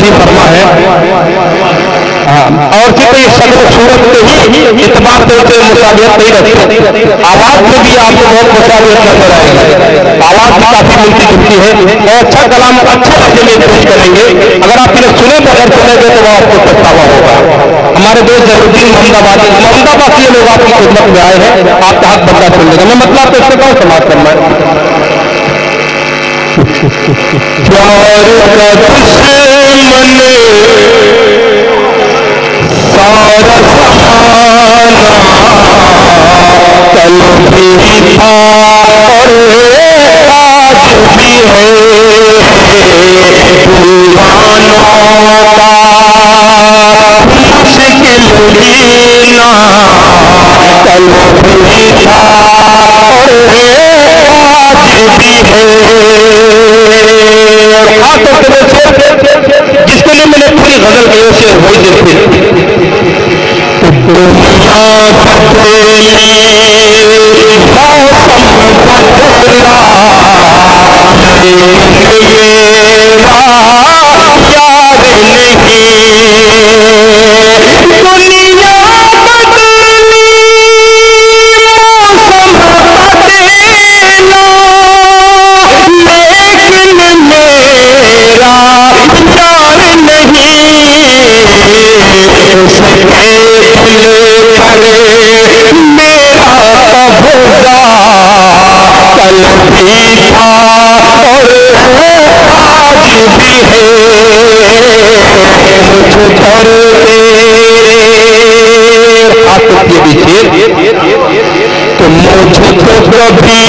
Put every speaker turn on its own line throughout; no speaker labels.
नसीब फरमा है। और फिर ये शक्ल सूरत के ही इतबार करते मुताबियत नहीं रखते। आवाज में भी आपको बहुत मुताबियत नजर आएगी, आवाज भी काफी मिलती जुलती है और अच्छा कलाम अच्छे लहजे में पेश करेंगे। अगर आप इन्हें सुने बगैर सुनेंगे तो वह आपको पछतावा होगा। हमारे दोस्त जरूद्दीन मोहम्मदाबाद के लोग आपकी खिदमत में आए हैं, आपका हक बंदा सुन लेगा। मैं मतलब तो इससे कौन समाप्त करना है। प्यार का दुश्मन सारा ज़माना कल भी था और आज भी है, दीवानों का मुश्किल जीना कल भी था और आज भी है। जिसके लिए मैंने पूरी गजल गई से वही देखी तो मुझको कभी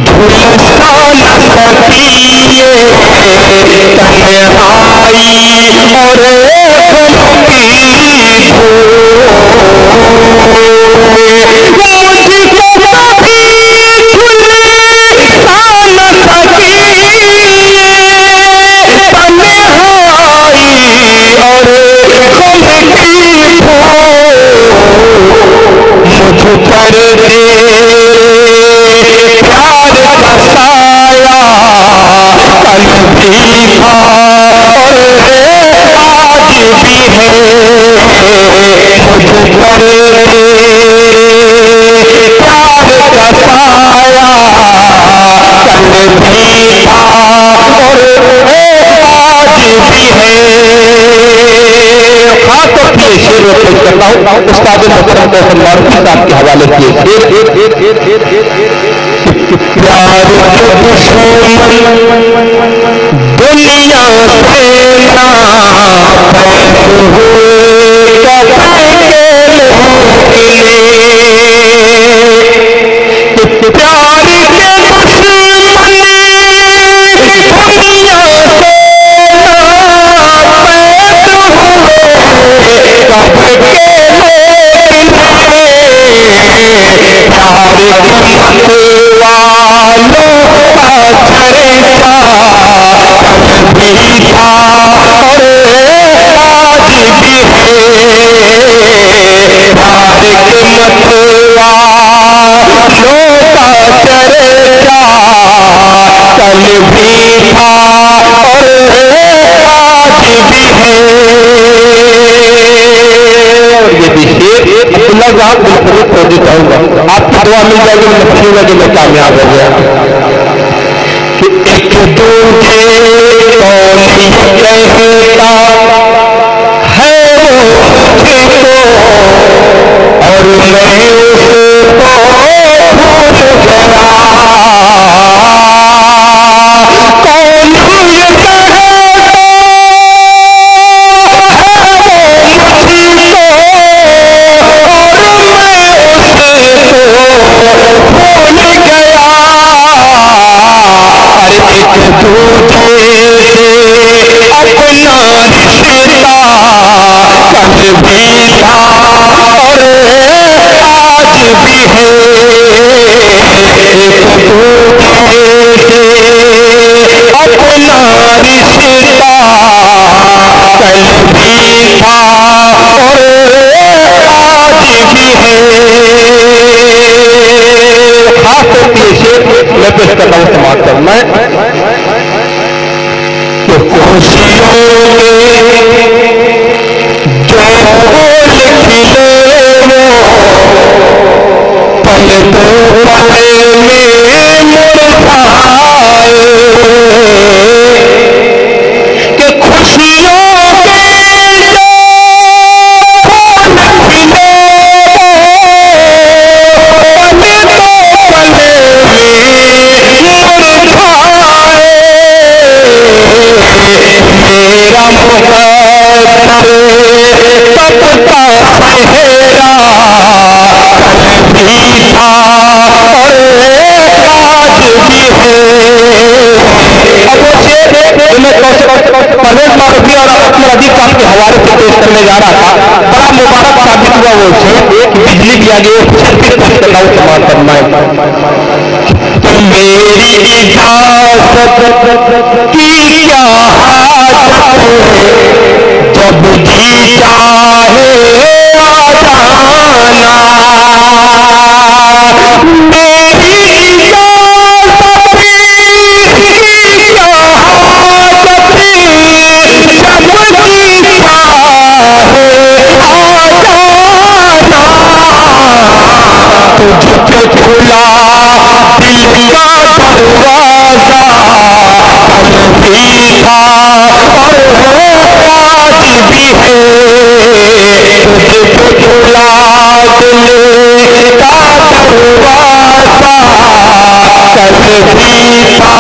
भूलना न सकिए तन्हाई और उस्ताद मोहतरम को मारूफी साहब के हवाले किए। प्यार के दुश्मन दुनिया से ना आपकी दुआ मिल जाएगी। मैं समझूंगा कि मैं कामयाब हो गया कि एक दूजे कौन कहता है वो मुझको और मैं उसको भूल गया। कौन ये कहता दूजे परवेज मारुति और अकबर अदीब साहब के हवाले से पेश करने जा रहा था। बड़ा मुबारक साबित हुआ वो शेर, एक बिजली की आगे समाप्त फरमाए। मेरी इजाजत की क्या हाजत जब जी चाहे आ जाना, मेरी इजाजत की क्या हाजत जब जी चाहे आ जाना, तुझको खुला दिल का दरवाजा कल भी था और आज भी है, तुझको खुला दिल का दरवाजा कल भी था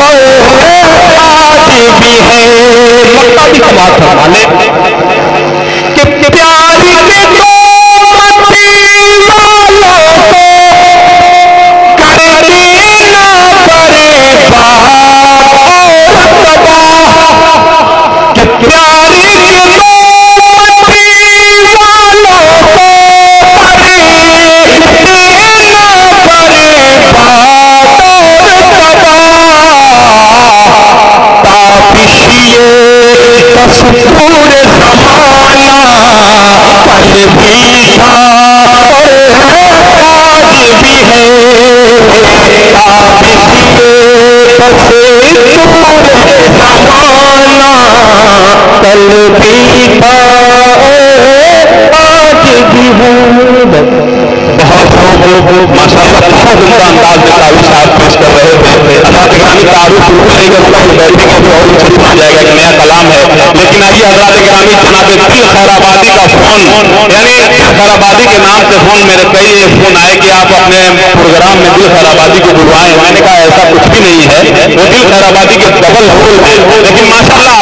और आज भी है। मक्का की समाज संभाले कि प्यार के दो मती वालों को कर देना परे बात और तबाह, कि प्यार के दो मती वालों को कर देना परे बात और तबाह, ताबिशिए दस्तूर ज़माना कल भी था और आज भी है, ताबिशिए दस्तूर ज़माना कल भी था और आज भी है। बहुत माशाअल्लाह बहुत उनका अंदाज में कावी साहब पेश कर रहे थे। हज़रात गिरामी तारुफ शुरू लेकर बैठेंगे तो और कुछ आ जाएगा कि नया कलाम है। लेकिन आइए हज़रात गिरामी जनाब दिल खैराबादी का फोन, यानी खैराबादी के नाम से फोन मेरे कई फोन आए कि आप अपने प्रोग्राम में दिल खैराबादी को बुलवाएं। मैंने कहा ऐसा कुछ भी नहीं है, वो दिल खैराबादी के डबल रोल है। लेकिन माशाअल्लाह